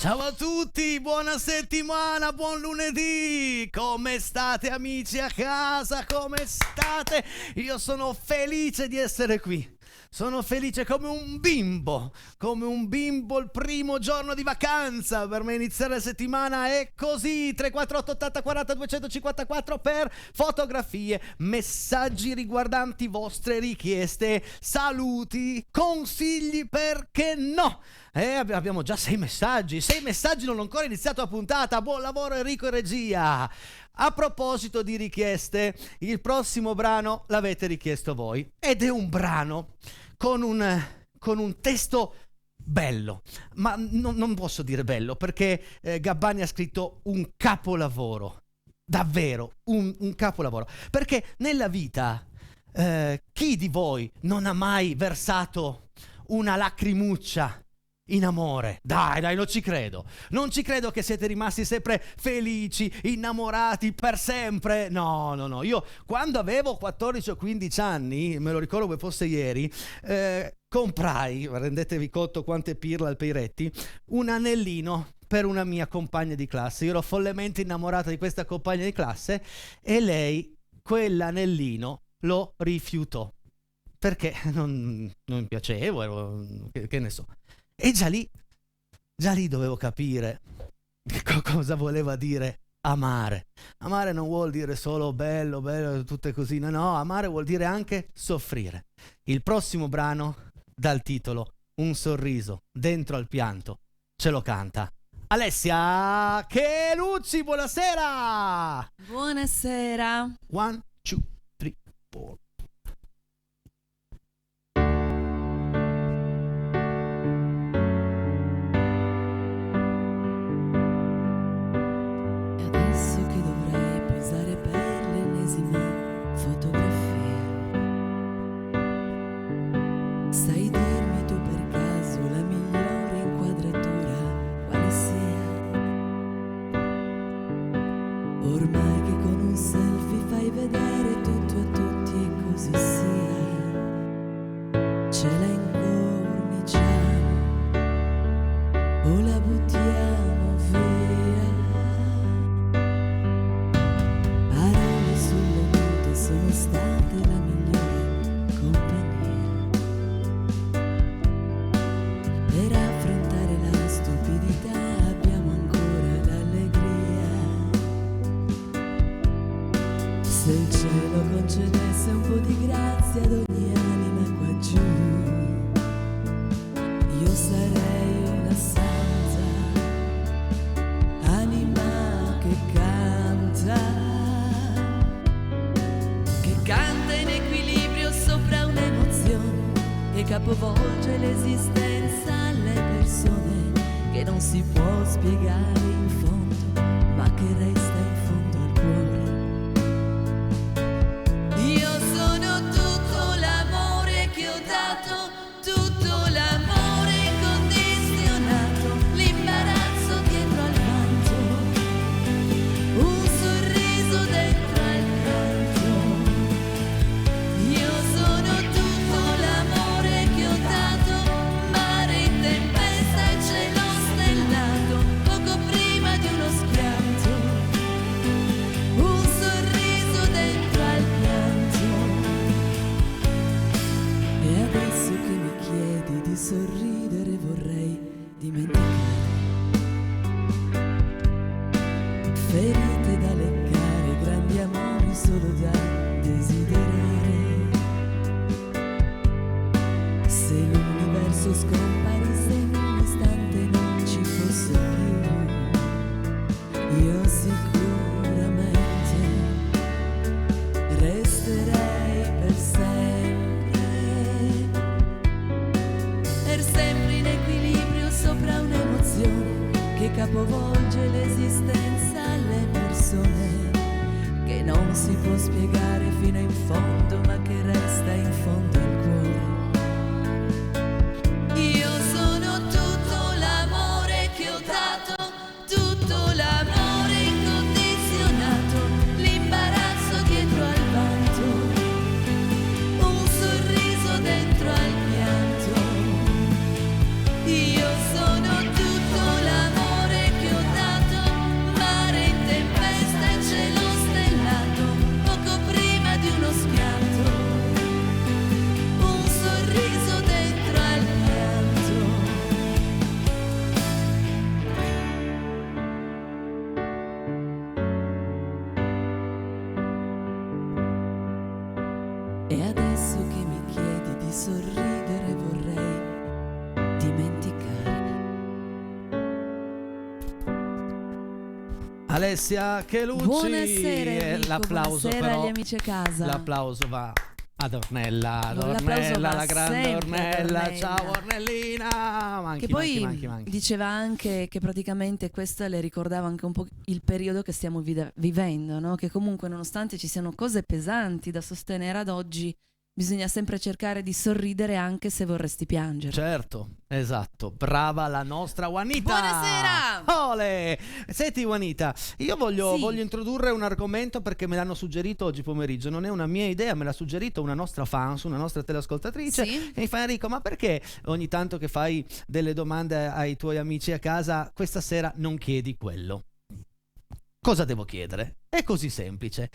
Ciao a tutti, buona settimana, buon lunedì! Come state amici a casa? Come state? Io sono felice di essere qui. Sono felice come un bimbo il primo giorno di vacanza. Per me iniziare la settimana è così. 348 80 40 254 per fotografie, messaggi riguardanti vostre richieste, saluti, consigli, perché no? Abbiamo già 6 messaggi, non ho ancora iniziato la puntata. Buon lavoro Enrico in regia. A proposito di richieste, il prossimo brano l'avete richiesto voi ed è un brano con un testo bello, ma non posso dire bello perché Gabbani ha scritto un capolavoro, davvero un capolavoro, perché nella vita chi di voi non ha mai versato una lacrimuccia in amore? Dai, non ci credo che siete rimasti sempre felici, innamorati per sempre. No, io quando avevo 14 o 15 anni, me lo ricordo come fosse ieri, comprai, rendetevi conto quante pirla al Peiretti, un anellino per una mia compagna di classe. Io ero follemente innamorata di questa compagna di classe e lei quell'anellino lo rifiutò perché non mi piacevo, che ne so. E già lì dovevo capire cosa voleva dire amare. Amare non vuol dire solo bello, tutte così. No, amare vuol dire anche soffrire. Il prossimo brano dal titolo Un sorriso dentro al pianto ce lo canta Alessia Chelucci. Buonasera. Buonasera. 1, 2, 3, 4. E adesso che dovrei posare per l'ennesima fotografia, sai dirmi tu per caso la migliore inquadratura quale sia? Ormai che con un selfie fai vedere tutto a tutti e così sia, ce la incorniciamo o la buttiamo via. Parole sulle note sono state la migliore compagnia per affrontare la stupidità. Abbiamo ancora l'allegria. Se il cielo concedesse un po' di grazia ad ogni anima qua giù, io sarei una santa, anima che canta in equilibrio sopra un'emozione che capovolge l'esistenza alle persone, che non si può spiegare in fondo, ma che resta in fondo al cuore. Io sono tutto l'amore che ho dato, tutto l'amore incondizionato, l'imbarazzo dietro al vanto, un sorriso dentro al pianto. Io sono tutto l'amore che ho dato, mare in tempesta e cielo stellato, poco prima di uno schianto, un sorriso dentro al pianto. E adesso che mi chiedi di sorridere vorrei dimenticare ferite da leccare, grandi amori solo da desiderare. Se l'universo scomparisse in un istante non ci fosse più, io sicuramente resterei per sempre in equilibrio sopra un'emozione che capovolge l'esistenza alle persone, che non si può spiegare fino in fondo, ma che resta in fondo al cuore. Io sono tutto l'amore che ho dato, tutto l'amore incondizionato, l'imbarazzo dietro al vanto, un sorriso dentro al pianto. Io sono tutto l'amore che ho dato, mare in tempesta e cielo stellato, poco prima di uno schianto, un sorriso dentro al pianto. E adesso che mi chiedi di sorridere vorrei dimenticare. Alessia Chelucci. Buonasera Enrico, L'applauso buonasera però, agli amici a casa. l'applauso va ad Ornella, L'applauso va la grande sempre ad Ornella. Ornella. Ciao Ornellina. Manchi, Che poi manchi. diceva anche che praticamente questa le ricordava anche un po' il periodo che stiamo vivendo, no? Che comunque nonostante ci siano cose pesanti da sostenere ad oggi, bisogna sempre cercare di sorridere anche se vorresti piangere. Certo, esatto. Brava la nostra Juanita. Buonasera! Ole! Senti Juanita, io voglio Sì. introdurre un argomento perché me l'hanno suggerito oggi pomeriggio. Non è una mia idea, me l'ha suggerito una nostra fans, una nostra teleascoltatrice. Sì? E mi fa: Enrico, ma perché ogni tanto che fai delle domande ai tuoi amici a casa, questa sera non chiedi quello? Cosa devo chiedere? È così semplice.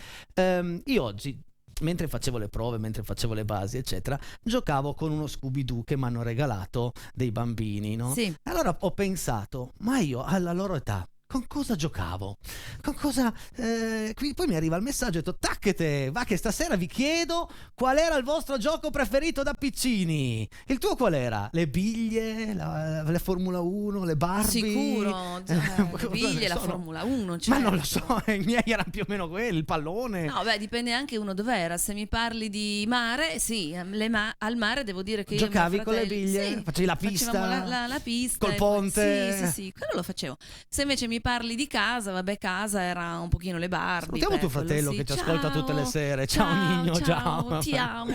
Io oggi, mentre facevo le prove, mentre facevo le basi, eccetera, giocavo con uno Scooby-Doo che mi hanno regalato dei bambini, no? Sì. Allora ho pensato, ma io alla loro età con cosa giocavo, con cosa... poi mi arriva il messaggio e ho detto, tacchete, va che stasera vi chiedo qual era il vostro gioco preferito da piccini. Il tuo qual era? Le biglie, la Formula 1, le Barbie? Sicuro, le biglie, la Formula 1, certo. Ma non lo so, i miei erano più o meno quelli, il pallone. No, beh, dipende anche uno dov'era. Se mi parli di mare, sì, al mare devo dire che giocavi io e mio con le fratello- biglie? Sì, Facevi la pista? facevamo la pista Col e poi- ponte? Sì, quello lo facevo. Se invece mi parli di casa, vabbè, casa era un pochino le Barbie. Salutiamo tuo quello fratello sì. che ci Ciao, ascolta tutte le sere. Ciao Nino, ciao. ti amo.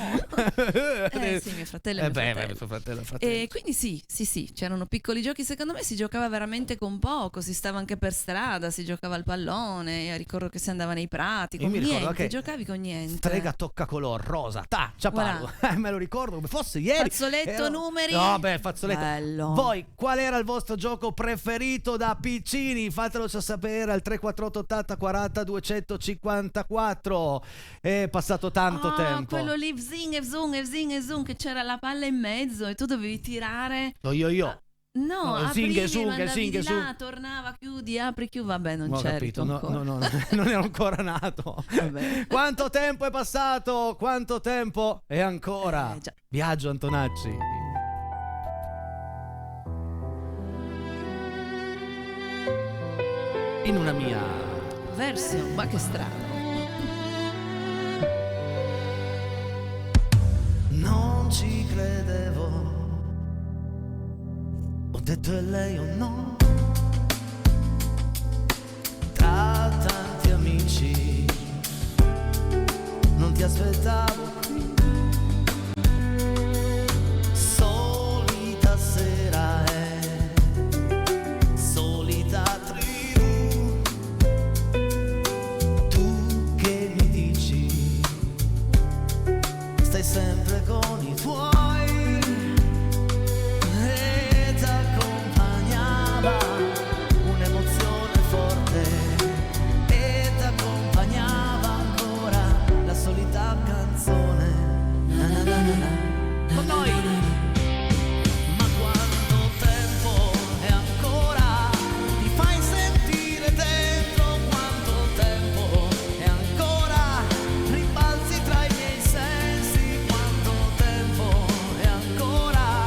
Sì, mio fratello è mio fratello. tuo fratello. E quindi sì, c'erano piccoli giochi, secondo me si giocava veramente con poco, si stava anche per strada, si giocava al pallone, io ricordo che si andava nei prati, Io con mi ricordo niente, che giocavi con niente. Strega tocca color, rosa, ciapalo. Me lo ricordo come fosse ieri. Fazzoletto, numeri. No, beh, fazzoletto. Bello. Voi, qual era il vostro gioco preferito da piccini? Fatelo sapere al 348 80 40 254. È passato tanto tempo. Quello lì, Vzing e Zung, che c'era la palla in mezzo e tu dovevi tirare. Io. No, Zing e aprivi, Zung, mandavi Zing e di là, Zung. tornava, chiudi, apri, chiudi, vabbè, non Ho c'eri capito, tu no, ancora. non ero ancora nato. Vabbè. Quanto tempo è passato? Quanto tempo? E ancora. Già. Viaggio Antonacci. In una mia Version, ma che strano. non ci credevo. Ho detto è lei o no? Tra tanti amici non ti aspettavo qui. Solita sera è solita tribù. Tu che mi dici stai sempre con i tuoi e t'accompagnava un'emozione forte e t'accompagnava ancora la solita canzone. Na na na na na. Con noi. Ma quanto tempo è ancora? Ti fai sentire dentro quanto tempo è ancora? Rimbalzi tra i miei sensi, quanto tempo è ancora?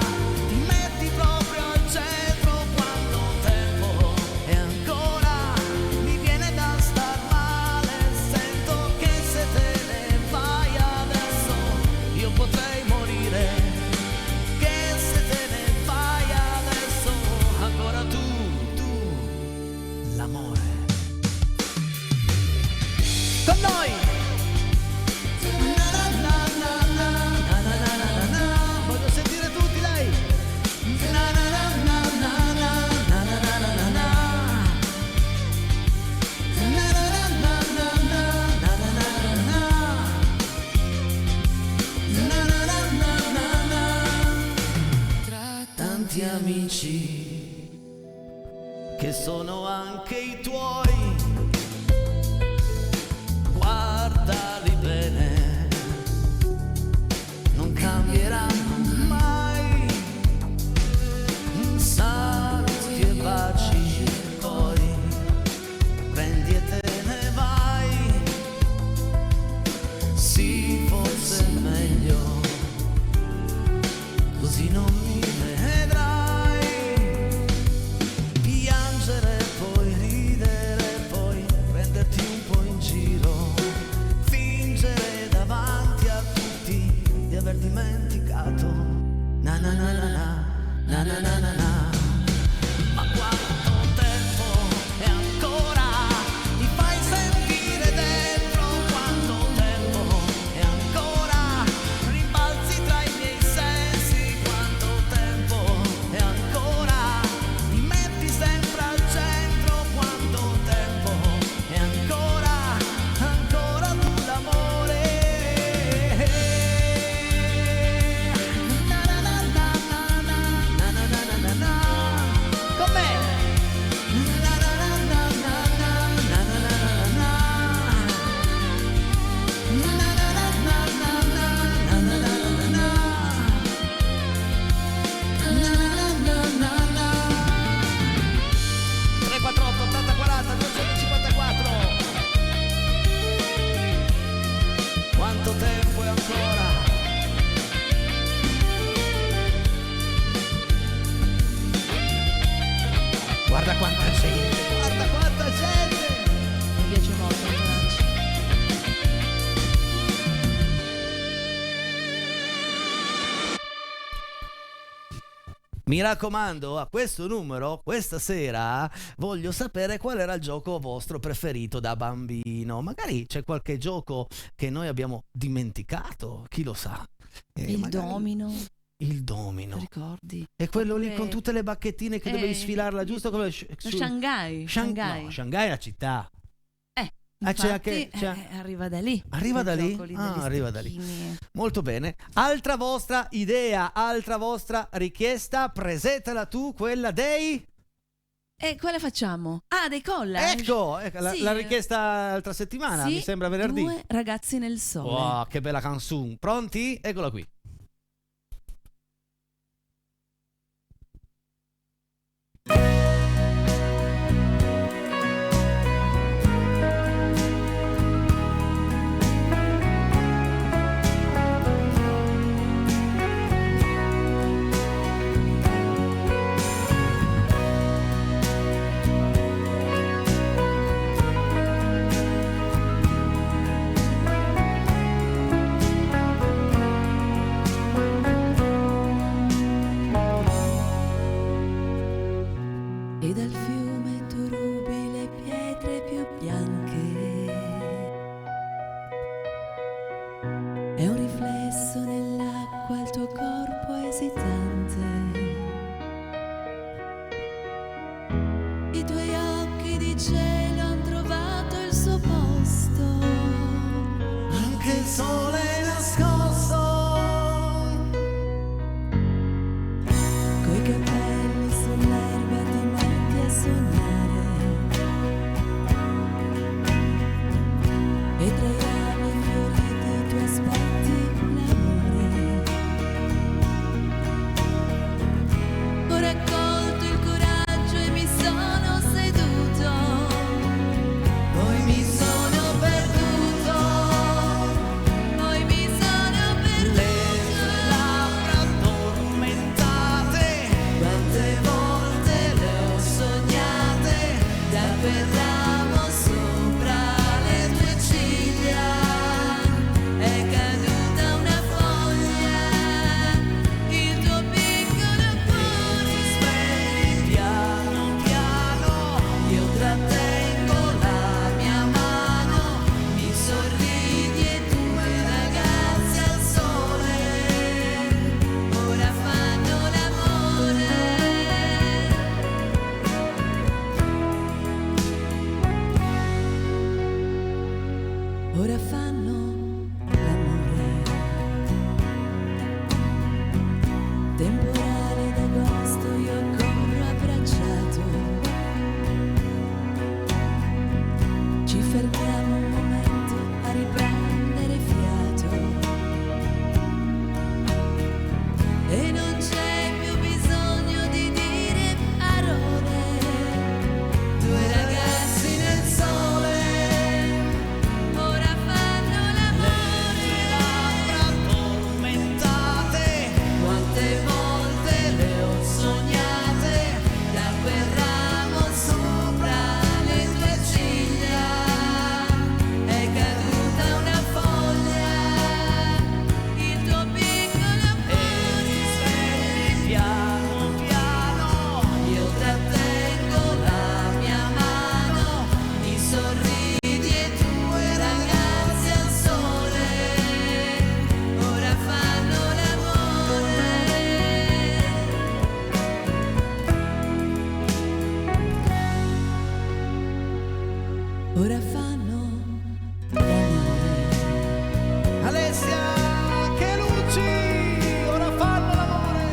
Ti metti proprio al centro, quanto tempo è ancora? Mi viene da star male, sento che se te ne vai adesso io potrei morire. Che se te ne vai adesso ancora tu, l'amore. Con noi! Na na na na na, na na na na na. Voglio sentire tutti, dai! Na na na na na na, na na na na na na. Na na na na na na, na na na na na. Na na na na na na. Tra tanti amici che sono anche i tuoi, guardali bene, non cambieranno mai. Saluti e baci, poi prendi e te ne vai. Sì, forse è meglio, così non mi vedrai piangere, poi ridere, poi prenderti un po' in giro, fingere davanti a tutti di aver dimenticato. Na na na na na, na na na na na. Ma quanto tempo è ancora? Ti fai sentire dentro, quanto tempo è ancora? Rimbalzi tra i miei sensi, quanto tempo è ancora? Ti metti sempre al centro, quanto tempo è ancora? Ancora tu l'amore. Na na na na na na, na na na na na. quanta gente, guarda quanta gente. Mi piace molto Antonacci. Mi raccomando, a questo numero, questa sera, voglio sapere qual era il gioco vostro preferito da bambino. Magari c'è qualche gioco che noi abbiamo dimenticato, chi lo sa. Il magari- domino, Il domino. ricordi? E quello lì Oppure- con tutte le bacchettine che dovevi sfilarla, giusto? Come Lo Shanghai. Shanghai. No, Shanghai è la città. Infatti, c'è anche- arriva da lì. Arriva quel da lì? gioco degli Arriva da lì. stecchini. Molto bene. Altra vostra idea, altra vostra richiesta, presentala tu, quella dei... E quale facciamo? Ah, dei collage. Ecco, la, Sì. la richiesta l'altra settimana, Sì, mi sembra venerdì. 2 ragazzi nel sole. Wow, che bella canzone. Pronti? Eccola qui. E dal fiume tu rubi le pietre più bianche. È un riflesso nell'acqua il tuo corpo esitante. I tuoi occhi di cielo han trovato il suo posto. Anche il sole è nascosto. Coi capelli sull'erba ti metti a sognare. E tra i rami fioriti tu aspetti l'amore. Ho raccolto il coraggio e mi sono seduto. Poi mi sono perduto. Poi mi sono perduto. Labbra addormentate. Quante volte le ho sognate, da quel ramo sopra le tue ciglia è caduta una foglia, il tuo piccolo cuore Svegli piano piano. io trattengo la mia mano, mi sorridi e due ragazzi al sole ora fanno l'amore. Ora fanno l'amore. Temporale d'agosto io corro abbracciato. Ci fermiamo un momento a riprendere fiato. E non c'è più bisogno di dire parole. Due ragazzi nel sole ora fanno l'amore. Labbra addormentate. Quante volte le ho sognate, da quel ramo sopra le tue ciglia è caduta una foglia, il tuo piccolo cuore Svegli piano piano. io trattengo la mia mano, mi sorridi e due ragazzi al sole ora fanno l'amore. Ora fanno l'amore. Alessia Chelucci, ora fanno l'amore.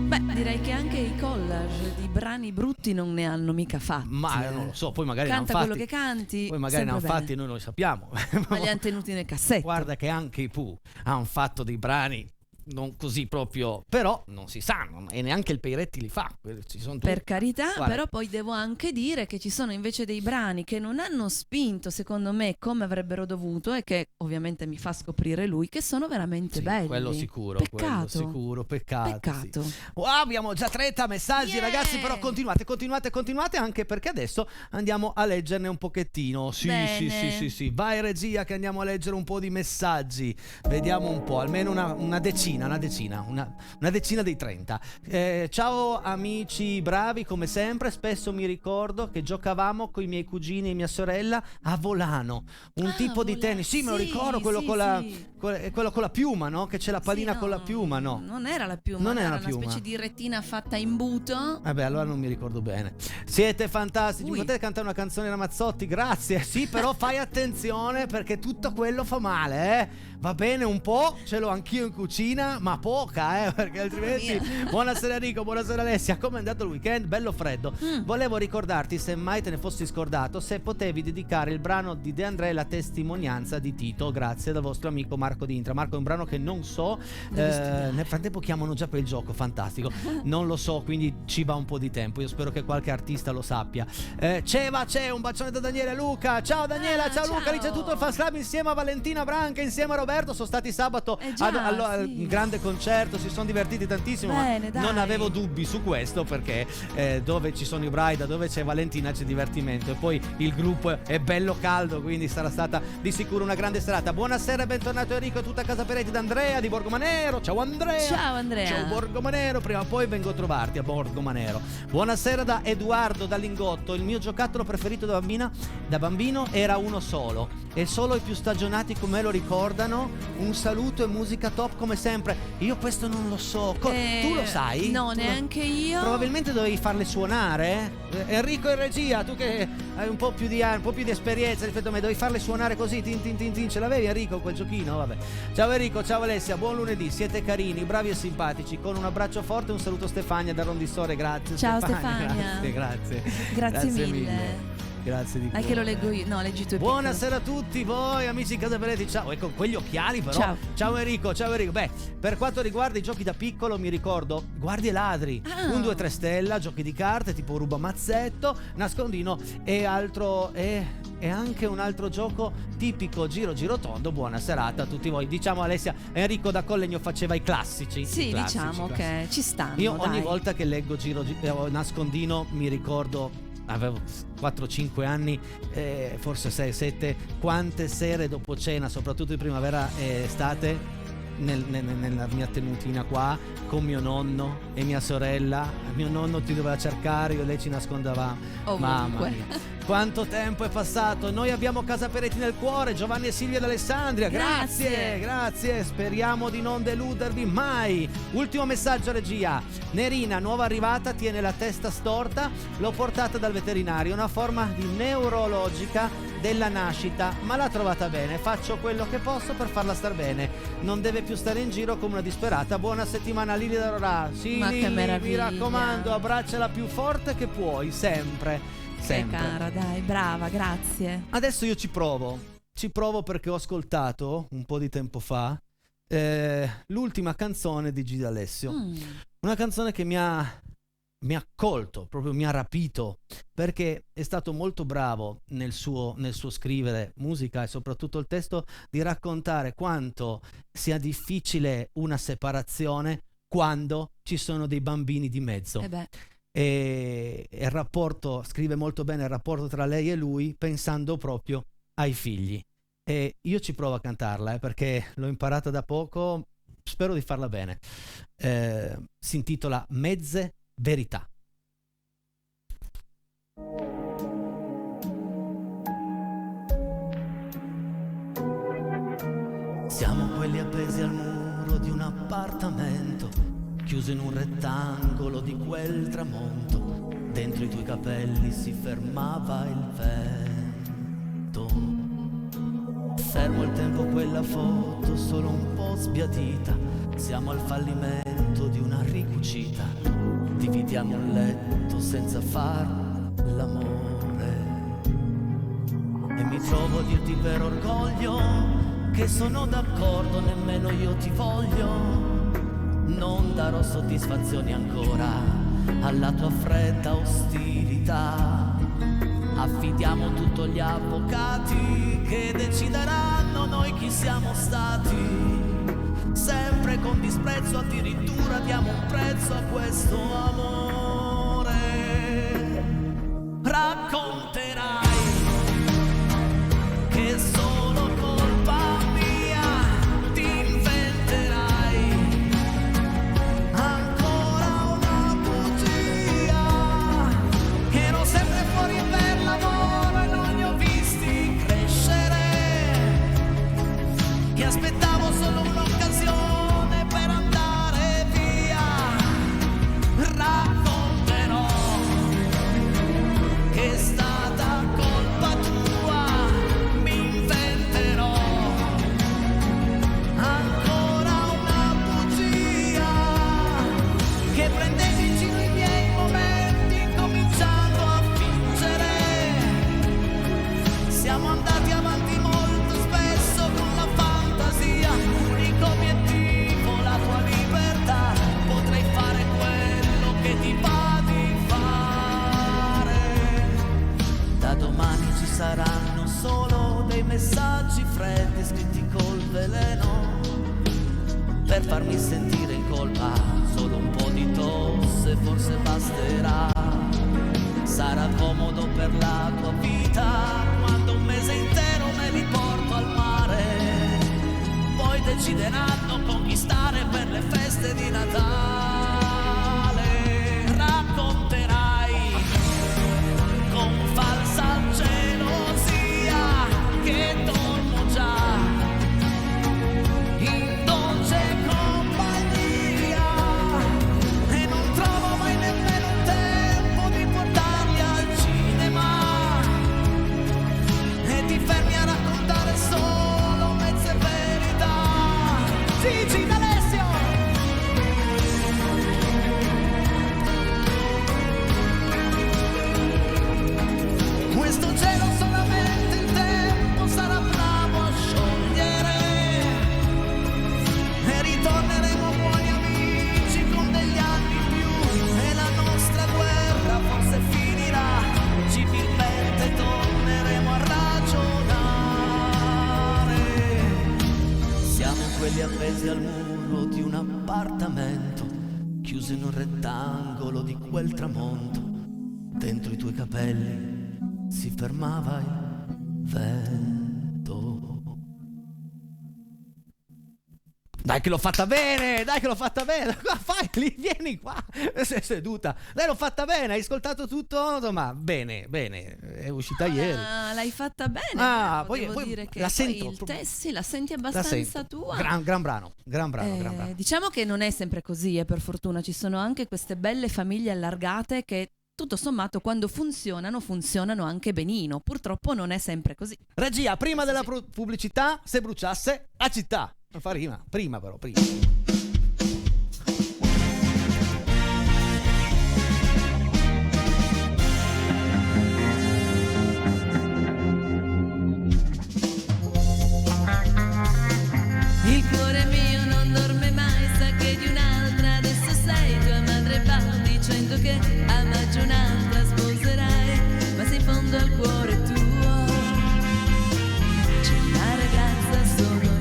Beh, direi che anche i collage di brani brutti non ne hanno mica fatti. Ma non lo so, poi magari ne hanno Canta quello fatti. che canti. Poi magari ne hanno sempre fatti e bene. noi lo sappiamo. Ma li hanno tenuti nel cassetto. Guarda che anche i Pooh hanno fatto dei brani non così proprio, però non si sanno, e neanche il Peiretti li fa. Ci sono Per carità, Guarda. però poi devo anche dire che ci sono invece dei brani che non hanno spinto, secondo me, come avrebbero dovuto, e che ovviamente mi fa scoprire lui, che sono veramente Sì, belli. quello sicuro, Peccato. Sì. Wow, abbiamo già 30 messaggi, Yeah! ragazzi, però continuate, anche perché adesso andiamo a leggerne un pochettino. Bene. Sì. Vai regia che andiamo a leggere un po' di messaggi. Vediamo un po', almeno una decina dei 30. Ciao amici bravi, come sempre, spesso mi ricordo che giocavamo con i miei cugini e mia sorella a volano, un tipo di tennis. Sì, me lo ricordo, quello con la piuma, no? Che c'è la pallina Sì, con la piuma, no? Non era la piuma, Non era era la una piuma. specie di rettina fatta in buto. Vabbè, allora non mi ricordo bene. Siete fantastici, Ui. potete cantare una canzone Ramazzotti? Grazie. Sì, però fai attenzione perché tutto quello fa male, eh? Va bene un po', ce l'ho anch'io in cucina, ma poca, perché altrimenti... Buonasera Enrico, buonasera Alessia, come è andato il weekend? Bello freddo. Volevo ricordarti, se mai te ne fossi scordato, se potevi dedicare il brano di De André, La testimonianza di Tito. Grazie, dal vostro amico Marco di Intra. Marco, è un brano che non so, nel frattempo chiamano già per il gioco, fantastico. Non lo so, quindi ci va un po' di tempo. Io spero che qualche artista lo sappia. C'è un bacione da Daniele Luca. Ciao Daniela, ciao Luca, dice tutto il Fans Club insieme a Valentina Branca, insieme a Roberto. Sono stati sabato al grande concerto, si sono divertiti tantissimo. Bene, ma dai. non avevo dubbi su questo, perché dove ci sono i Braida, dove c'è Valentina c'è divertimento, e poi il gruppo è bello caldo, quindi sarà stata di sicuro una grande serata. Buonasera e bentornato Enrico e tutta Casa Peretti da Andrea di Borgomanero. Ciao Andrea. Ciao Andrea. Ciao Borgomanero, prima o poi vengo a trovarti a Borgomanero. Buonasera da Edoardo da Lingotto. Il mio giocattolo preferito da bambino era uno solo, e solo i più stagionati come lo ricordano. Un saluto e musica top come sempre. Io questo non lo so. Tu lo sai? No, Tu neanche io. Probabilmente dovevi farle suonare, Enrico in regia, tu che hai un po' più di esperienza rispetto a me, dovevi farle suonare così, tin. Ce l'avevi Enrico quel giochino? Vabbè. Ciao Enrico, ciao Alessia, buon lunedì, siete carini, bravi e simpatici. Con un abbraccio forte e un saluto Stefania da Rondissore, grazie. Ciao Stefania. Grazie mille. Grazie di cuore. Che lo leggo io. No, leggi tu. è Buonasera a tutti voi amici di Casa Peretti. Ciao, con quegli occhiali però. Ciao Enrico. Beh, per quanto riguarda i giochi da piccolo mi ricordo Guardie e Ladri, 1, 2, 3 stella, giochi di carte tipo Ruba Mazzetto, Nascondino e altro, e anche un altro gioco tipico Giro tondo. Buona serata a tutti voi. Diciamo Alessia, Enrico da Collegno faceva i classici. Sì, i classici, diciamo che ci stanno. Io dai. ogni volta che leggo Nascondino mi ricordo, avevo 4-5 anni, forse 6-7, quante sere dopo cena, soprattutto di primavera e estate, nella mia tenutina qua con mio nonno e mia sorella. Mio nonno ti doveva cercare, io e lei ci nascondevamo. Mamma mia, quanto tempo è passato. Noi abbiamo Casa Peretti nel cuore. Giovanni e Silvia d'Alessandria, grazie, speriamo di non deludervi mai. Ultimo messaggio regia. Nerina, nuova arrivata, tiene la testa storta, l'ho portata dal veterinario, una forma di neurologica della nascita, ma l'ha trovata bene. Faccio quello che posso per farla star bene, non deve più stare in giro come una disperata. Buona settimana Lili da Rorà. Sì, ma che Lili, meraviglia, mi raccomando, abbracciala più forte che puoi, sempre. Cara, dai, brava, grazie. Adesso io ci provo perché ho ascoltato un po' di tempo fa l'ultima canzone di Gigi D'Alessio. Una canzone che mi ha colto, proprio mi ha rapito, perché è stato molto bravo nel suo scrivere musica e soprattutto il testo, di raccontare quanto sia difficile una separazione quando ci sono dei bambini di mezzo. E il rapporto, scrive molto bene il rapporto tra lei e lui, pensando proprio ai figli. E io ci provo a cantarla perché l'ho imparata da poco, spero di farla bene. Si intitola Mezze Verità. Siamo quelli appesi al muro di un appartamento, chiuso in un rettangolo di quel tramonto. Dentro i tuoi capelli si fermava il vento. Fermo il tempo, quella foto solo un po' sbiadita. Siamo al fallimento di una ricucita. Dividiamo un letto senza far l'amore. E mi trovo a dirti per orgoglio che sono d'accordo, nemmeno io ti voglio. non darò soddisfazioni ancora alla tua fredda ostilità. Affidiamo tutto agli avvocati che decideranno noi chi siamo stati. Sempre con disprezzo, addirittura diamo un prezzo a questo amore. Racconterai che è solo colpa mia, ti inventerai ancora una bugia. Ero sempre fuori per lavoro e non li ho visti crescere, che aspettavo solo un'occasione per andare via. Racconterò che è stata colpa tua, mi inventerò ancora una bugia, che prendevi in giro i miei momenti incominciando a fingere. Siamo andati avanti molto spesso con la fantasia, l'unico obiettivo la tua libertà. Potrei fare quello che ti va di fare. Da domani ci saranno solo dei messaggi freddi scritti col veleno, per farmi sentire in colpa. Solo un po' di tosse forse basterà. Sarà comodo per la tua vita quando un mese intero me li porto al mare. Poi decideranno con chi stare per le feste di Natale. Racconterai con falsa gelosia che dormo già in dolce compagnia e non trovo mai nemmeno il tempo di portarli al cinema, e ti fermi a raccontare solo mezze verità. Gigi D'Alessio! Questo cielo solamente il tempo sarà bravo a sciogliere, e ritorneremo buoni amici con degli anni in più, e la nostra guerra forse finirà, civilmente torneremo a ragionare. Siamo quelli appesi al muro di un appartamento, chiusi in un rettangolo di quel tramonto. Dentro i tuoi capelli si fermava il vento. Dai che l'ho fatta bene, dai che l'ho fatta bene. Qua fai, lì, vieni qua, sei seduta. Dai, l'ho fatta bene, hai ascoltato tutto? Ma bene, bene, è uscita ieri. L'hai fatta bene. Poi devo dire che la poi sento. sì, la senti abbastanza tua. Gran brano. Diciamo che non è sempre così, per fortuna. Ci sono anche queste belle famiglie allargate che tutto sommato quando funzionano anche benino. Purtroppo non è sempre così. Regia, prima della pubblicità, se bruciasse la città. Non fa rima, prima. Il cuore mio non dorme mai, sa che di un'altra adesso sei tua madre, va dicendo che a maggio un'altra sposerai, ma se in fondo al cuore tuo c'è una ragazza, sono io.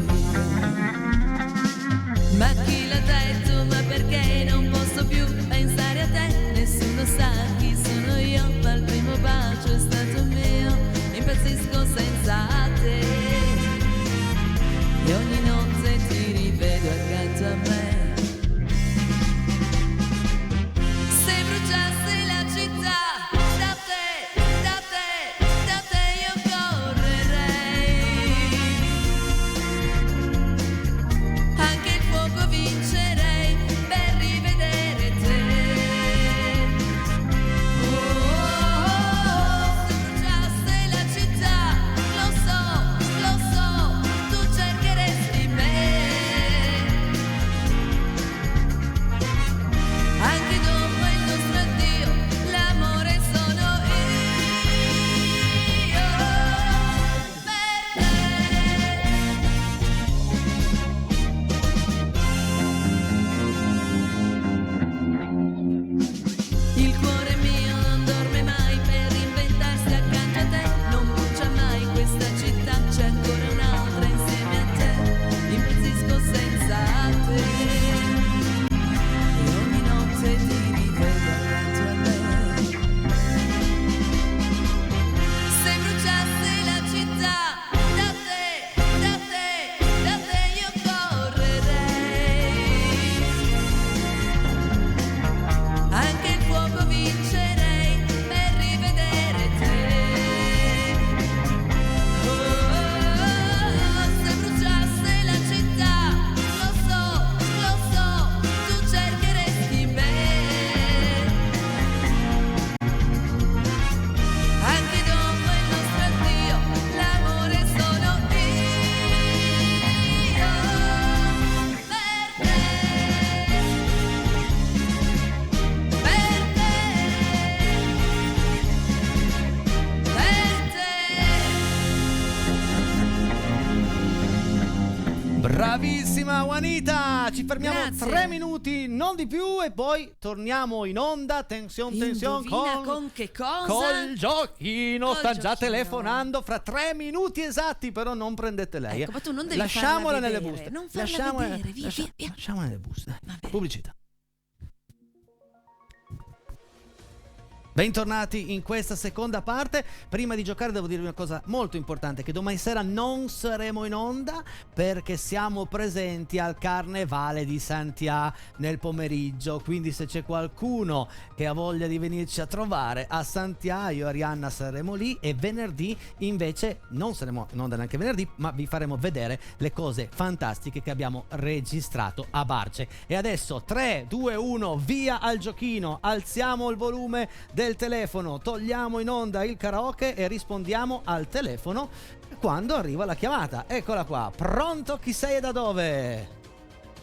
Ma chi l'ha detto, ma perché non posso più pensare a te? Nessuno sa chi sono io, ma il primo bacio è stato mio, impazzisco senza te. E ogni notte ti rivedo accanto a me. Se bruciasse la città, da te io correrei. Anche il fuoco vincerei per rivedere te. Se bruciasse la città, lo so Bravissima Juanita, ci fermiamo Grazie. 3 minuti, non di più, e poi torniamo in onda. Tension Indovina con che cosa? col giochino. Col Sta già giochino. telefonando fra 3 minuti esatti, però non prendete lei. Ecco, ma tu non devi lasciamola farla nelle vedere, buste. non farla Lasciamola, vedere, via, via. lasciamola nelle buste. Vabbè. Pubblicità. Bentornati in questa seconda parte. Prima di giocare devo dirvi una cosa molto importante, che domani sera non saremo in onda perché siamo presenti al Carnevale di Sant'Ia nel pomeriggio, quindi se c'è qualcuno che ha voglia di venirci a trovare a Sant'Ia, io e Arianna saremo lì, e venerdì invece non saremo in onda neanche venerdì, ma vi faremo vedere le cose fantastiche che abbiamo registrato a Barce. E adesso 3, 2, 1, via al giochino, alziamo il volume del telefono, togliamo in onda il karaoke e rispondiamo al telefono quando arriva la chiamata. Eccola qua. Pronto? Chi sei e da dove?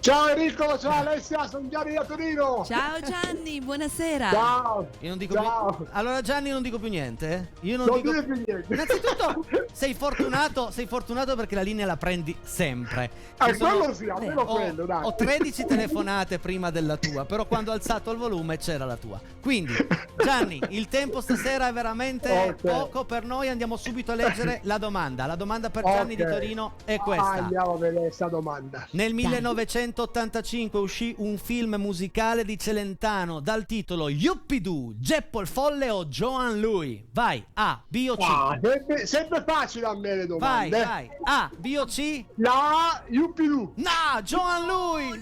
Ciao Enrico, ciao Alessia, sono Gianni da Torino. Ciao Gianni, buonasera. Ciao. Io non dico Ciao. più... Allora Gianni, non dico più niente. Io non Non dico dire più niente. Innanzitutto sei fortunato perché la linea la prendi sempre. Ci sono- Quello sì, almeno ho, quello, dai. ho 13 telefonate prima della tua, però quando ho alzato il volume c'era la tua. Quindi Gianni, il tempo stasera è veramente Ok. poco per noi, andiamo subito a leggere la domanda. La domanda per Gianni di Ok. Torino è questa. Andiamo a vedere questa domanda. Nel 1985 uscì un film musicale di Celentano dal titolo Yuppidoo, Geppo il Folle o Joan Lui? Vai, A, B o C? Sempre facile a me le Vai, domande. vai. A, B o C? La Yuppidoo. No, Joan Lui!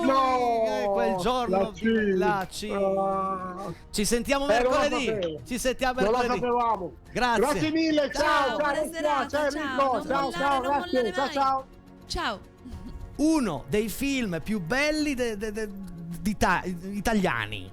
No, Quel giorno la C. C. Ah. Ci sentiamo Non la mercoledì. sapevo. Ci sentiamo Non la mercoledì. sapevamo. Grazie. Grazie mille, Ciao, ciao, buona ciao, serata, ciao ciao, Enrico, non ciao, mollare, ciao, non grazie, mollare ciao, mai. ciao. Ciao. Uno dei film più belli italiani.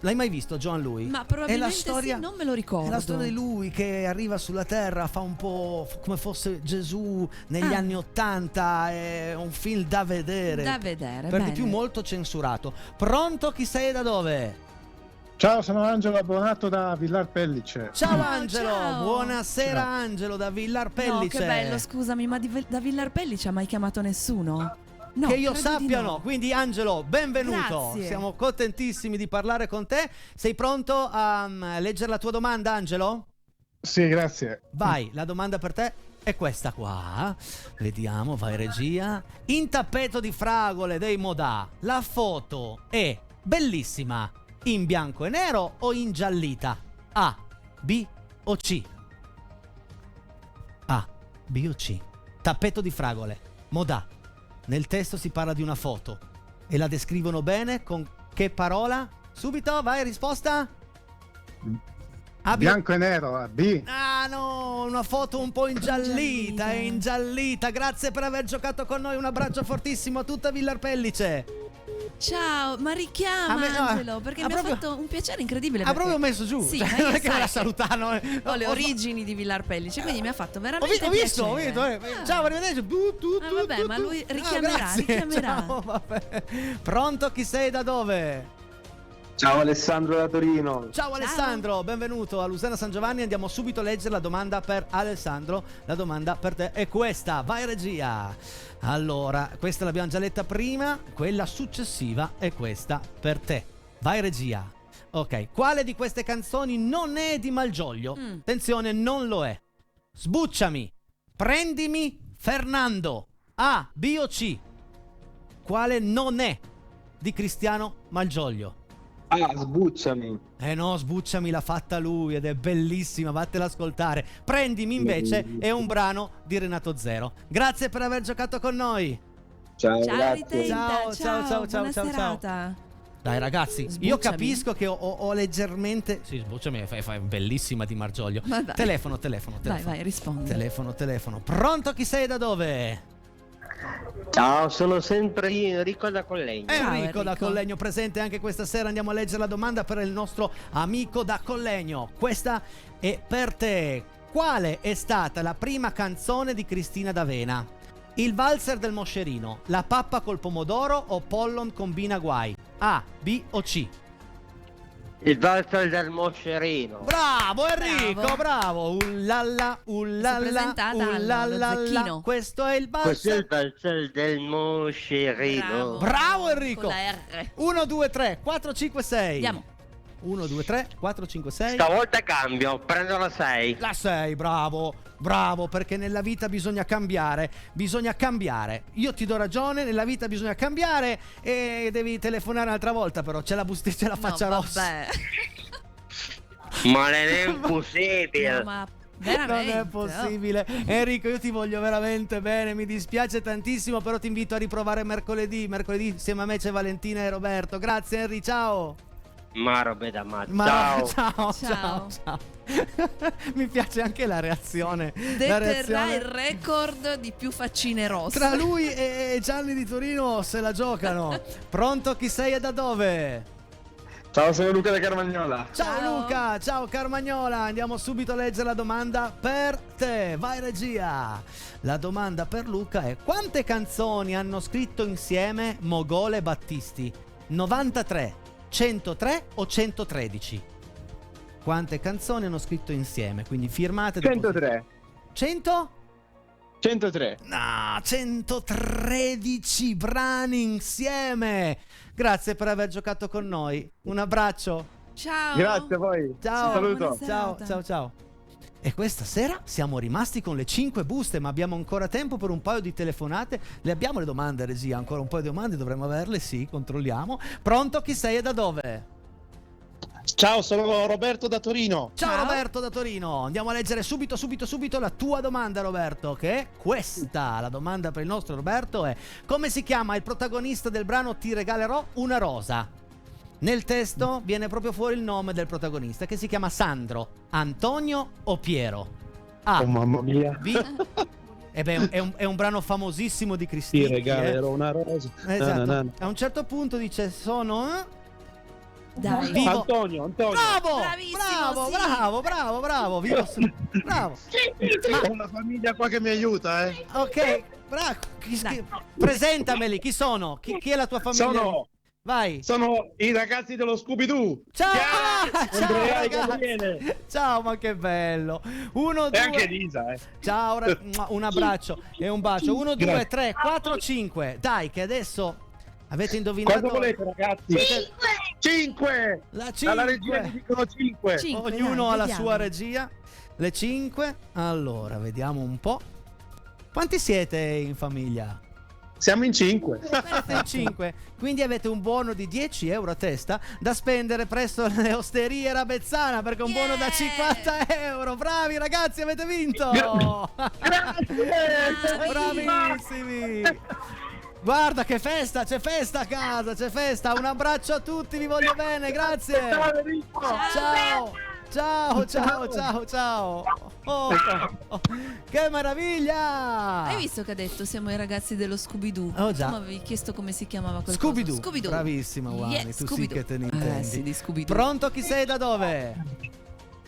L'hai mai visto Joan Lui? Ma probabilmente è la storia, sì, non me lo ricordo. È la storia di lui che arriva sulla terra, fa un po' come fosse Gesù negli Ah. anni '80. È un film da vedere. Da vedere, Per di bene. più molto censurato. Pronto? Chi sei e da dove? Ciao, sono Angelo Abbonato da Villar Pellice. Ciao Oh, Angelo, ciao. buonasera Ciao. Angelo da Villar No, Pellice. che bello, scusami, ma da Villar Pellice ha mai chiamato nessuno? No, Che io credo di sappia no. no. Quindi Angelo, benvenuto. Grazie. Siamo contentissimi di parlare con te. Sei pronto a leggere la tua domanda, Angelo? Sì, grazie. Vai, la domanda per te è questa qua. Vediamo, vai regia. In tappeto di fragole dei Modà, la foto è bellissima in bianco e nero o ingiallita? A, B o C? A, B o C? Tappeto di fragole, Modà. Nel testo si parla di una foto e la descrivono bene con che parola? Subito, vai, risposta? A, B o Bianco e nero, B. Ah no, una foto un po' ingiallita, è ingiallita. Grazie per aver giocato con noi, un abbraccio fortissimo a tutta Villar Pellice. Ciao, ma richiama A me- no, Angelo, perché ha mi proprio- ha fatto un piacere incredibile. Ha perché- proprio messo giù, Sì, cioè, ma non io è che me sai la che salutano. ho le origini di Villar Pellice, quindi mi ha fatto Ho veramente visto, piacere. Ciao, arrivederci. Vabbè, ma lui richiamerà, grazie. richiamerà. Ciao, vabbè. Pronto? Chi sei da dove? Ciao Alessandro da Torino. Ciao Alessandro, benvenuto a Luserna San Giovanni. Andiamo subito a leggere la domanda per Alessandro. La domanda per te è questa. Vai regia. Allora, questa l'abbiamo già letta prima. Quella successiva è questa per te. Vai regia. Ok, quale di queste canzoni non è di Malgioglio? Attenzione, non lo è. Sbucciami, prendimi, Fernando. A, B o C? Quale non è di Cristiano Malgioglio? Ah, sbucciami. Eh no, Sbucciami l'ha fatta lui ed è bellissima, vattela ad ascoltare. Prendimi invece è un brano di Renato Zero. Grazie per aver giocato con noi. Ciao, Ciao grazie. Ritenta, Ciao, buona ciao. serata. Dai ragazzi, io Sbucciami. capisco che ho leggermente... Sì, Sbucciami è bellissima di Margioglio. Ma dai. Telefono. Vai, rispondi. Telefono. Pronto? Chi sei da dove? Ciao, sono sempre io, Enrico da Collegno. Ciao, Enrico da Enrico. Collegno presente anche questa sera. Andiamo a leggere la domanda per il nostro amico da Collegno. Questa è per te. Quale è stata la prima canzone di Cristina D'Avena? Il valzer del moscerino, la pappa col pomodoro o Pollon combina guai? A, B o C? Il valzer del moscerino. Bravo Enrico, bravo. Ullalla, ullalla, presentata ullalla. allo Zecchino. Questo è il Questo è il valzer. valzer del moscerino. Bravo, Enrico. Con la R. 1, 2, 3, 4, 5, 6. Andiamo. 1, 2, 3, 4, 5, 6. Stavolta cambio, prendo la 6. La 6, bravo. Bravo, perché nella vita bisogna cambiare. Bisogna cambiare. Io ti do ragione, nella vita bisogna cambiare. E devi telefonare un'altra volta, però. C'è la bustina, c'è la faccia No, rossa. vabbè. Ma non è impossibile. No, ma Non veramente. è possibile. Enrico, io ti voglio veramente bene. Mi dispiace tantissimo, però ti invito a riprovare mercoledì. Mercoledì insieme a me c'è Valentina e Roberto. Grazie, Henry. Ciao. Ma robe da matto. Ciao. Ciao, ciao, Ciao. ciao. Mi piace anche la reazione. La Deterrà reazione il record di più faccine rosse. tra lui e Gianni di Torino se la giocano. Pronto? Chi sei e da dove? Ciao, sono Luca da Carmagnola. Ciao, Ciao. Luca, ciao Carmagnola. Andiamo subito a leggere la domanda per te. Vai regia. La domanda per Luca è: quante canzoni hanno scritto insieme Mogol e Battisti? 93, 103 o 113? Quante canzoni hanno scritto insieme? Quindi firmate. 103. 100? 103. No, 113 brani insieme. Grazie per aver giocato con noi. Un abbraccio. Ciao. Grazie a voi. Ciao. Saluto. buona Ciao, serata. ciao, ciao. E questa sera siamo rimasti con le 5 buste, ma abbiamo ancora tempo per un paio di telefonate. Le abbiamo le domande, regia? Ancora un paio di domande? Dovremmo averle? Sì, controlliamo. Pronto? Chi sei e da dove? Ciao, sono Roberto da Torino. Ciao, Ciao. Roberto da Torino. Andiamo a leggere subito la tua domanda, Roberto, che è questa. La domanda per il nostro Roberto è: come si chiama il protagonista del brano Ti regalerò una rosa? Nel testo viene proprio fuori il nome del protagonista, che si chiama Sandro, Antonio o Piero. A. Oh mamma mia. B. E beh, è un brano famosissimo di Cristina. Ti regalerò una rosa. Esatto. Na, na, na. A un certo punto dice: sono Dai. vivo. Antonio. Bravo! Bravissimo, Bravo, sì. bravo, bravo, vivo bravo. Ho una famiglia qua che mi aiuta, eh. Ok, bravo. Dai. Presentameli, chi sono? Chi è la tua famiglia? Vai. Sono i ragazzi dello Scooby-Doo. Ciao! Chiara, Ciao Andrea e ragazzi. Gabriele. Ciao, ma che bello. 1, 2. E anche Lisa, eh. Ciao, un abbraccio e un bacio. 1, 2, Grazie. 3, 4, 5. Dai, che adesso avete indovinato. Quanto volete, ragazzi? 5. La Alla 5. regia mi dicono 5. Cinque, Ognuno dai, ha la vediamo. sua regia. Le 5. Allora, vediamo un po'. Quanti siete in famiglia? Siamo in 5. Siete in 5. Quindi avete un buono di 10 euro a testa da spendere presso le osterie Rabezzana, perché è un buono da 50 euro. Bravi ragazzi, avete vinto! Bravissimi! Guarda che festa, c'è festa a casa, c'è festa. Un abbraccio a tutti, vi voglio bene, grazie. Ciao. Ciao, ciao, ciao, ciao. Oh, oh, che meraviglia! Hai visto che ha detto siamo i ragazzi dello Scooby-Doo? Oh, già. Tu mi avevi chiesto come si chiamava quel Scooby-Doo. Scooby-Doo. Bravissima, Wani, Yeah, tu sì Scooby-Doo. che te ne intendi. Sì, di Scooby-Doo. Pronto, chi sei da dove?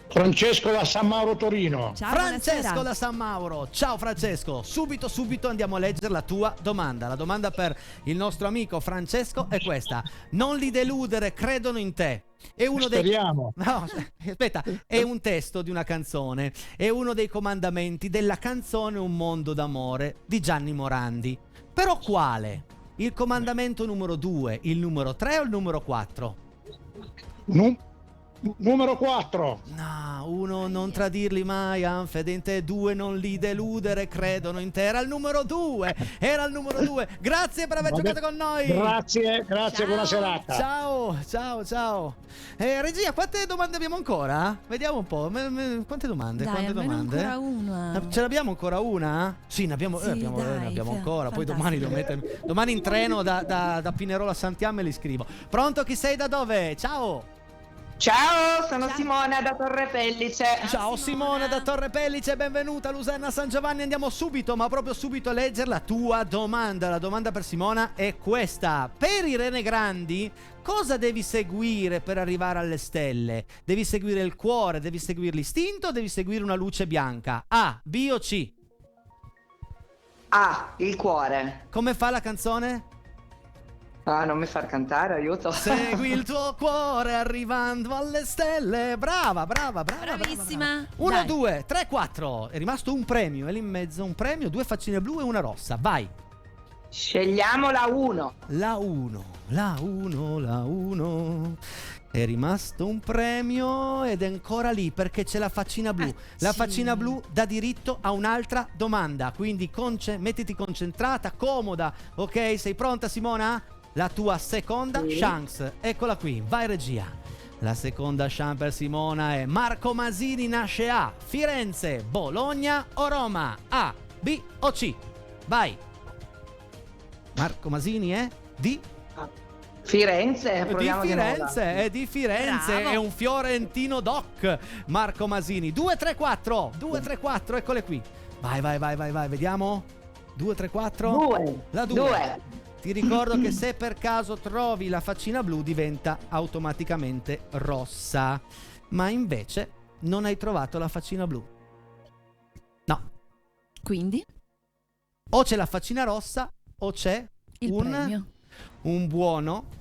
Francesco da San Mauro Torino. Ciao, Francesco buonasera. da San Mauro. Ciao Francesco, subito andiamo a leggere la tua domanda. La domanda per il nostro amico Francesco è questa: non li deludere, credono in te. È uno dei... Speriamo. No, aspetta, è un testo di una canzone, è uno dei comandamenti della canzone Un mondo d'amore di Gianni Morandi. Però quale? Il comandamento numero 2, il numero 3 o il numero 4? Numero 4. No, 1 non tradirli mai, han fede in te, 2 non li deludere, credono in te. Era il numero 2, era il numero 2. Grazie per aver giocato con noi. Grazie, Ciao. buona serata. Ciao. Regia, quante domande abbiamo ancora? Vediamo un po'. Quante domande? Dai, Quante almeno domande? ancora una. Ce l'abbiamo ancora una? Sì, ne abbiamo, Sì, abbiamo dai, ancora. Poi fantastico. domani in treno da Pinerolo a Santiago li scrivo. Pronto, chi sei da dove? Ciao. Ciao, sono Simona da Torre Pellice. Ciao Simona. Simone da Torre Pellice, benvenuta a Luserna San Giovanni. Andiamo subito, ma proprio subito a leggere la tua domanda. La domanda per Simona è questa: per i rene grandi cosa devi seguire per arrivare alle stelle? Devi seguire il cuore, devi seguire l'istinto o devi seguire una luce bianca? A, B o C? Ah, il cuore. Come fa la canzone? Ah, non mi far cantare, aiuto. Segui il tuo cuore arrivando alle stelle. Brava. Bravissima. 1, Dai. 2, 3, 4. È rimasto un premio. E lì in mezzo un premio, 2 faccine blu e una rossa. Vai. Scegliamo la 1. La 1. È rimasto un premio ed è ancora lì perché c'è la faccina blu. La faccina blu dà diritto a un'altra domanda. Quindi mettiti concentrata, comoda. Ok, sei pronta, Simona? La tua seconda chance. Eccola qui, vai regia. La seconda chance per Simona è: Marco Masini nasce a Firenze, Bologna o Roma? A, B o C? Vai. Marco Masini è di Firenze, proviamo di nuovo. è di Firenze, Bravo. è un fiorentino doc, Marco Masini. 2, 3, 4, eccole qui. Vai, vediamo. 2, 3, 4. 2. La 2. Ti ricordo che se per caso trovi la faccina blu diventa automaticamente rossa, ma invece non hai trovato la faccina blu. No, Quindi o c'è la faccina rossa o c'è il premio. un buono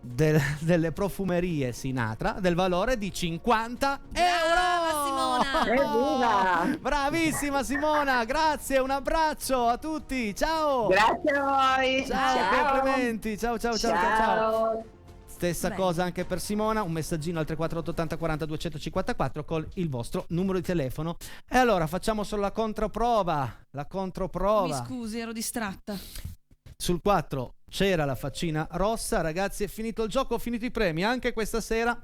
delle profumerie Sinatra del valore di 50 Brava, Simona! Evviva! Bravissima Simona, grazie, un abbraccio a tutti, ciao! Grazie a voi. Ciao, complimenti, ciao. Ciao. Stessa Bene. cosa anche per Simona, un messaggino al 348 80 40 254 con il vostro numero di telefono. E allora facciamo solo la controprova. Mi scusi, ero distratta. Sul 4 c'era la faccina rossa, ragazzi, è finito il gioco, ho finito i premi. Anche questa sera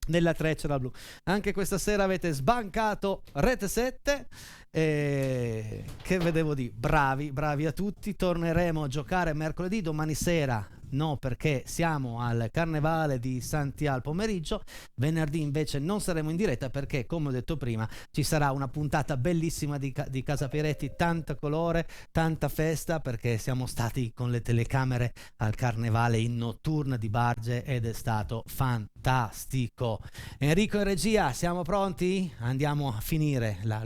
nella 3 c'era la blu. Anche questa sera avete sbancato Rete 7. Che vedevo di bravi a tutti. Torneremo a giocare mercoledì, domani sera no, perché siamo al Carnevale di Santi al pomeriggio. Venerdì invece non saremo in diretta perché, come ho detto prima, ci sarà una puntata bellissima di Casa Pieretti, tanta colore, tanta festa, perché siamo stati con le telecamere al Carnevale in notturna di Barge ed è stato fantastico. Enrico in regia, siamo pronti? Andiamo a finire il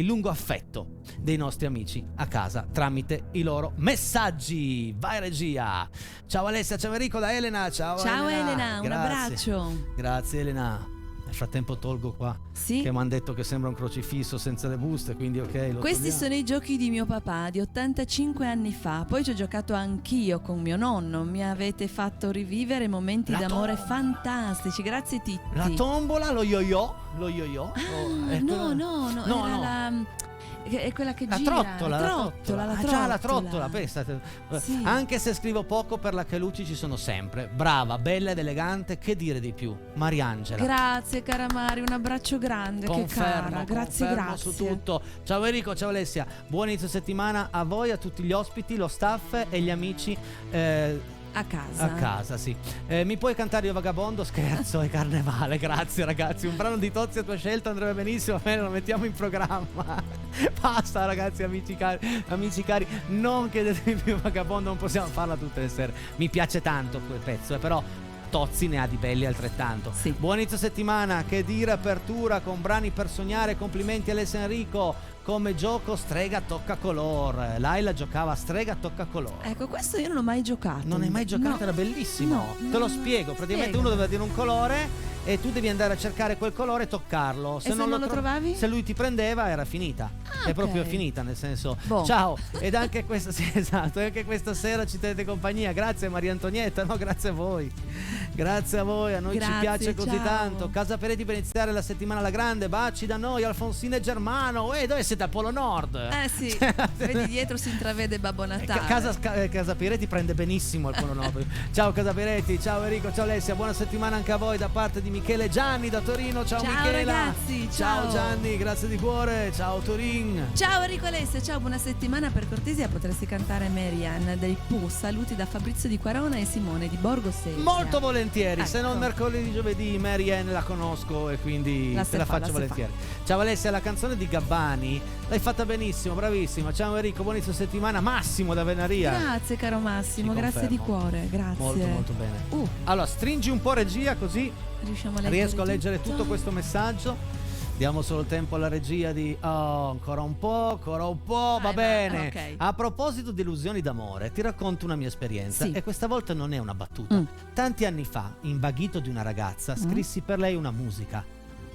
lungo affetto dei nostri amici a casa tramite i loro messaggi. Vai regia. Ciao Alessia, ciao Enrico, da Elena. Ciao Elena, un Grazie. abbraccio. Grazie Elena. Nel frattempo tolgo qua Sì. che mi hanno detto che sembra un crocifisso senza le buste, quindi ok, lo Questi togliamo. sono i giochi di mio papà di 85 anni fa. Poi ci ho giocato anch'io con mio nonno. Mi avete fatto rivivere momenti La d'amore tombola. fantastici. Grazie Titti. La tombola, lo yo-yo. Ah, è no, quello- era è quella che La gira. trottola. La Già la trottola, pensate. Sì. Anche se scrivo poco, per la Calucci ci sono sempre. Brava, bella ed elegante, che dire di più? Mariangela. Grazie cara Mari, un abbraccio grande, che cara. Grazie, confermo grazie. su tutto. Ciao Enrico, ciao Alessia. Buon inizio settimana a voi, a tutti gli ospiti, lo staff e gli amici A casa. a casa, sì. Mi puoi cantare Io Vagabondo? Scherzo, è Carnevale, grazie ragazzi. Un brano di Tozzi a tua scelta andrebbe benissimo, bene, lo mettiamo in programma. Basta ragazzi, amici cari, non chiedetemi più Vagabondo, non possiamo farla tutte le sere. Mi piace tanto quel pezzo, però Tozzi ne ha di belli altrettanto. Sì. Buon inizio settimana, che dire, apertura con brani per sognare. Complimenti Alessia Enrico. Come gioco strega tocca color. Laila giocava strega tocca color. Ecco, questo io non l'ho mai giocato. Non hai mai giocato? No. Era bellissimo. No, Te lo no. spiego. Praticamente Spiega. uno doveva dire un colore e tu devi andare a cercare quel colore e toccarlo. se non lo trovavi? Se lui ti prendeva era finita. È ok. proprio finita, nel senso. Boh. Ciao. Ed anche questa sì, esatto, e anche questa sera ci tenete compagnia. Grazie Maria Antonietta, no, grazie a voi. Grazie a voi, a noi ci Grazie, piace così ciao. tanto. Casa Peretti per iniziare la settimana alla grande. Baci da noi, Alfonsina e Germano. Dove siete al Polo Nord? Sì, vedi dietro si intravede Babbo Natale. Casa Piretti prende benissimo il Polo Nord. Ciao Casa Piretti, ciao Enrico, ciao Alessia, buona settimana anche a voi da parte di Michele Gianni da Torino. Ciao, Ciao, Michela. ragazzi, ciao. Gianni, grazie di cuore. Ciao Torin. Ciao Enrico Alessia, ciao, buona settimana. Per cortesia potresti cantare Marianne dei Pooh. Saluti da Fabrizio di Quarona e Simone di Borgo Sesia. Molto volentieri, se non Ecco. mercoledì, giovedì, Mary Ann la conosco e quindi La te si la fa, faccio la si volentieri. Ciao Alessia, la canzone di Gabbani l'hai fatta benissimo, bravissima. Ciao Enrico, buon inizio settimana. Massimo da Venaria. Grazie caro Massimo, Ti grazie di confermo. cuore, grazie. Molto molto bene. Uh, Allora, stringi un po' regia così riusciamo a leggere riesco a leggere tutto tutto questo messaggio. Diamo solo tempo alla regia di ancora un po', va Vai, bene. ok. A proposito di illusioni d'amore, ti racconto una mia esperienza Sì. e questa volta non è una battuta. Tanti anni fa, invaghito di una ragazza, scrissi per lei una musica.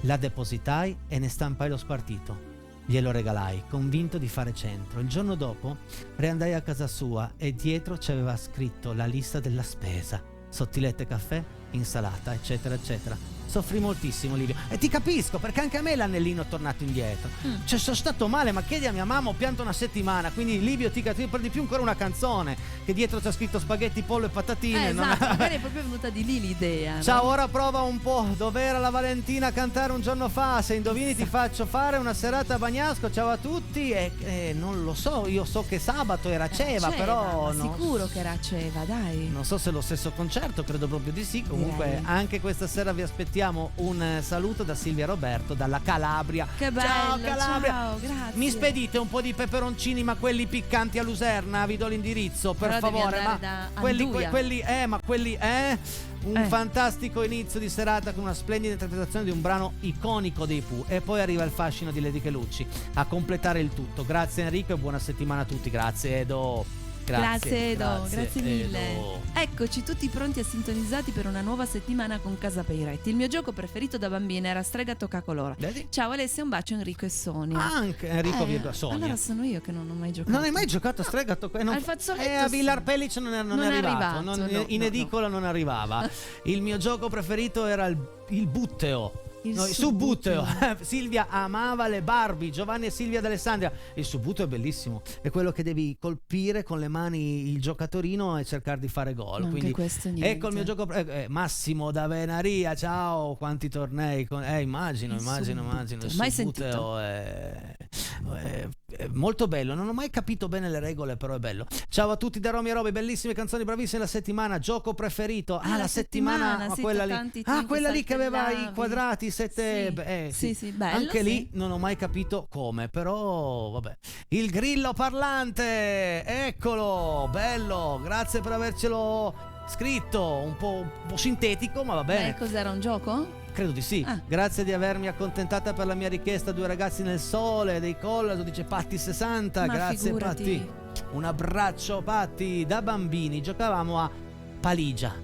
La depositai e ne stampai lo spartito. Glielo regalai, convinto di fare centro. Il giorno dopo riandai a casa sua e dietro ci aveva scritto la lista della spesa. Sottilette caffè, insalata, eccetera, eccetera. Soffrì moltissimo, Livio. E ti capisco, perché anche a me l'anellino è tornato indietro. Cioè, sono stato male, ma chiedi a mia mamma, ho pianto una settimana. Quindi, Livio, ti per di più ancora una canzone che dietro c'è scritto spaghetti, pollo e patatine. non Esatto, ha- magari è proprio venuta di lì l'idea. no? Ciao, ora prova un po'. Dov'era la Valentina a cantare un giorno fa? Se indovini ti faccio fare una serata a Bagnasco. Ciao a tutti. E non lo so, io so che sabato era Ceva, però ma sicuro che era a Ceva, dai. non so se è lo stesso concerto, credo proprio di sì. Comunque Direi. anche questa sera vi aspettiamo un saluto da Silvia Roberto dalla Calabria. Che bello, ciao Calabria. ciao, grazie. Mi spedite un po' di peperoncini, ma quelli piccanti a Luserna, vi do l'indirizzo per Però devi favore. andare Ma da quelli, Anduia. quelli un fantastico inizio di serata con una splendida interpretazione di un brano iconico dei Pooh e poi arriva il fascino di Lady Chelucci a completare il tutto. Grazie Enrico e buona settimana a tutti. Grazie Edo. Grazie Edo, grazie mille. Edo. Eccoci tutti pronti e sintonizzati per una nuova settimana con Casa Peiretti. Il mio gioco preferito da bambina era Strega Tocca Colore. Vedi? Ciao Alessia, un bacio Enrico e Sonia. Anche Enrico virgola Sonia. Allora sono io che non ho mai giocato. Non hai mai giocato a Strega Tocca? Al fazzoletto a sì. Villar Pellice non è Non è arrivato. arrivato, In no, edicola non arrivava. Il mio gioco preferito era il butteo. Il No, il subbuteo. subbuteo. Silvia amava le Barbie, Giovanni e Silvia d'Alessandria. Il subbuteo è bellissimo, è quello che devi colpire con le mani il giocatorino e cercare di fare gol. Ma anche Quindi questo niente. ecco il mio gioco Massimo da Venaria, ciao, quanti tornei immagino. Il subbuteo. Il Mai subbuteo è molto bello, non ho mai capito bene le regole, però è bello. Ciao a tutti da Romy e Roby, bellissime canzoni, bravissime la settimana, gioco preferito. La settimana, sì, quella lì. toccanti Quella lì che aveva i saltellavi. quadrati, sette Sì, sì, bello, anche sì. lì non ho mai capito come, però vabbè. Il grillo parlante, eccolo, bello, grazie per avercelo scritto, un po' sintetico, ma va bene. Cos'era, un gioco? Credo di sì. Ah. Grazie di avermi accontentata per la mia richiesta. Due ragazzi nel sole dei Collaso, dice Patti 60. Ma Grazie figurati. Patti. Un abbraccio Patti. Da bambini giocavamo a Paligia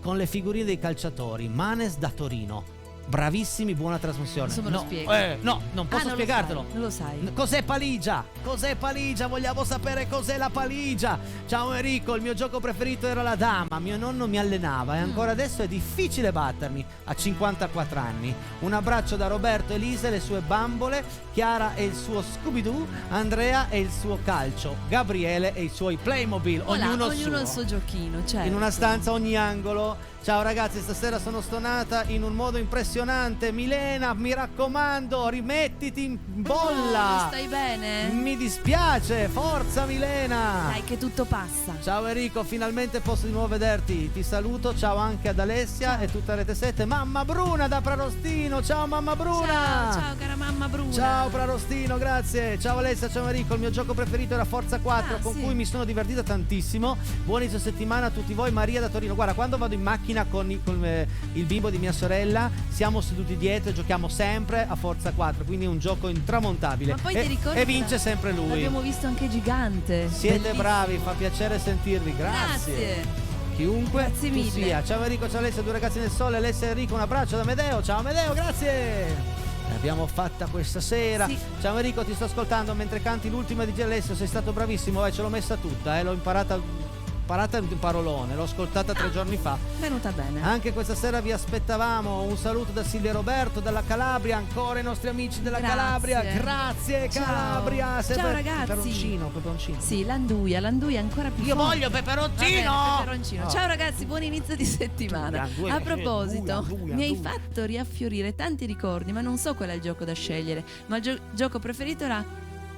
con le figurine dei calciatori. Manes da Torino. Bravissimi, buona trasmissione. Adesso me lo spieghi. No, non posso non spiegartelo. Non lo sai. Cos'è Paligia? Cos'è Paligia? Vogliamo sapere cos'è la Paligia. Ciao Enrico, il mio gioco preferito era la dama. Mio nonno mi allenava e ancora adesso è difficile battermi a 54 anni. Un abbraccio da Roberto, Elisa e le sue bambole, Chiara e il suo Scooby-Doo, Andrea e il suo calcio, Gabriele e i suoi Playmobil. Ognuno il suo giochino, certo. in una stanza ogni angolo. Ciao ragazzi, stasera sono stonata in un modo impressionante. Milena, mi raccomando, rimettiti in bolla. Stai bene? Mi dispiace, forza Milena. Dai che tutto passa. Ciao Enrico, finalmente posso di nuovo vederti. Ti saluto, ciao anche ad Alessia e tutta Rete 7. Mamma Bruna da Prarostino, ciao mamma Bruna. Ciao cara mamma Bruna. Ciao Prarostino, grazie. Ciao Alessia, ciao Enrico. Il mio gioco preferito era Forza 4, con sì. cui mi sono divertita tantissimo. Buon inizio settimana a tutti voi. Maria da Torino. Guarda, quando vado in macchina con il bimbo di mia sorella, siamo seduti dietro e giochiamo sempre a Forza 4. Quindi è un gioco intramontabile. Ma poi ti ricordi e che vince sempre lui. L'abbiamo visto anche Gigante. Siete Bellissimo. bravi, fa piacere sentirvi. Grazie. Chiunque Grazie tu mille. sia. Ciao Enrico, ciao Alessia, due ragazzi nel sole. Alessia e Enrico, un abbraccio da Amedeo. Ciao Amedeo, grazie. L'abbiamo fatta questa sera. Sì. Ciao Enrico, ti sto ascoltando mentre canti l'ultima di Alessio. Sei stato bravissimo, ce l'ho messa tutta, l'ho imparata un parolone, l'ho ascoltata 3 giorni fa. Venuta bene. Anche questa sera vi aspettavamo. Un saluto da Silvia Roberto, dalla Calabria, ancora i nostri amici della Grazie. Calabria. Grazie Ciao. Calabria. Ciao, ragazzi. Peperoncino. Sì, l'anduia ancora più Io forte. voglio peperoncino. Vabbè, peperoncino. Oh. Ciao ragazzi, buon inizio di settimana. Anduia, A proposito, anduia, mi hai anduia. fatto riaffiorire tanti ricordi, ma non so qual è il gioco da scegliere. Ma il gioco preferito era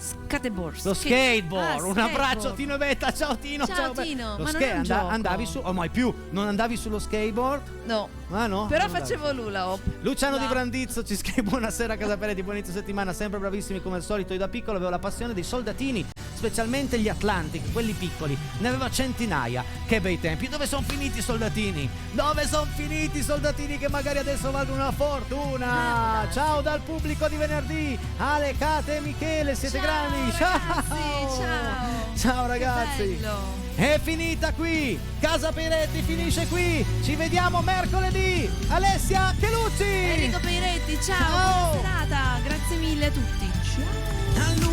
skateboard. Lo skateboard, un skateboard. abbraccio Tino e Betta, ciao Tino. Ciao, Be- Tino, Lo ma non è un gioco. andavi su, mai più, non andavi sullo skateboard? No. Ah no? Però Non facevo l'ula hop. Luciano No. Di Brandizzo ci scrive: buonasera Casa Peretti, buon inizio settimana, sempre bravissimi come al solito. Io da piccolo avevo la passione dei soldatini, specialmente gli Atlantic, quelli piccoli, ne avevo centinaia. Che bei tempi. Dove sono finiti i soldatini? Dove sono finiti i soldatini che magari adesso valgono una fortuna? Ciao dal pubblico di venerdì, Ale, Kate e Michele, siete grandi. Ragazzi, ciao. Ciao Che ragazzi. bello. È finita qui, Casa Peretti finisce qui, ci vediamo mercoledì. Alessia Chelucci. Enrico Peiretti, ciao. Ciao. Buona serata. Grazie mille a tutti. Ciao.